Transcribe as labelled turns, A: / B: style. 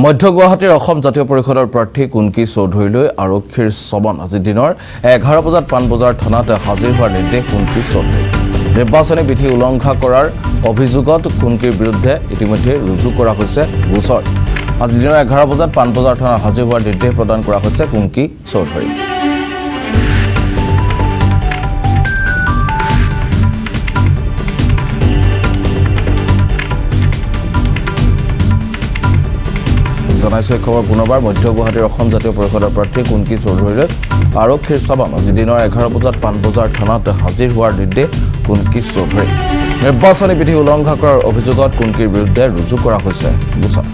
A: মধ্য গুৱাহাটীৰ অসম জাতীয় পৰিষদৰ প্ৰাৰ্থী কুনকি চৌধুৰীলৈ আৰক্ষীৰ চমন আজি দিনৰ 11 বজাত পাণবজাৰ থানাত হাজিৰ হোৱাৰ নিৰ্দেশ কুনকি চৌধুৰী নিৰ্বাচনী বিধি উলংঘা কৰাৰ অভিযোগত কুনকিৰ বিৰুদ্ধে ইতিমধ্যে ৰুজু কৰা হৈছে গোচৰ আজি দিনৰ 11 বজাত পাণবজাৰ থানাত হাজিৰ হোৱাৰ নিৰ্দেশ প্ৰদান কৰা হৈছে কুনকি চৌধুৰী জনাইছে খবৰ পুনৰবাৰ মধ্য গুৱাহাটীৰ অসম জাতীয় পৰিষদৰ প্ৰাৰ্থী কুনকি চৌধুৰীলৈ আৰক্ষীৰ চমন আজি দিনৰ 11 বজাত পাণবজাৰ থানাত হাজিৰ হোৱাৰ নিৰ্দেশ কুনকি চৌধুৰী নিৰ্বাচনী বিধি উলংঘা কৰাৰ অভিযোগত কুনকিৰ বিৰুদ্ধে ৰুজু কৰা হৈছে গোচৰ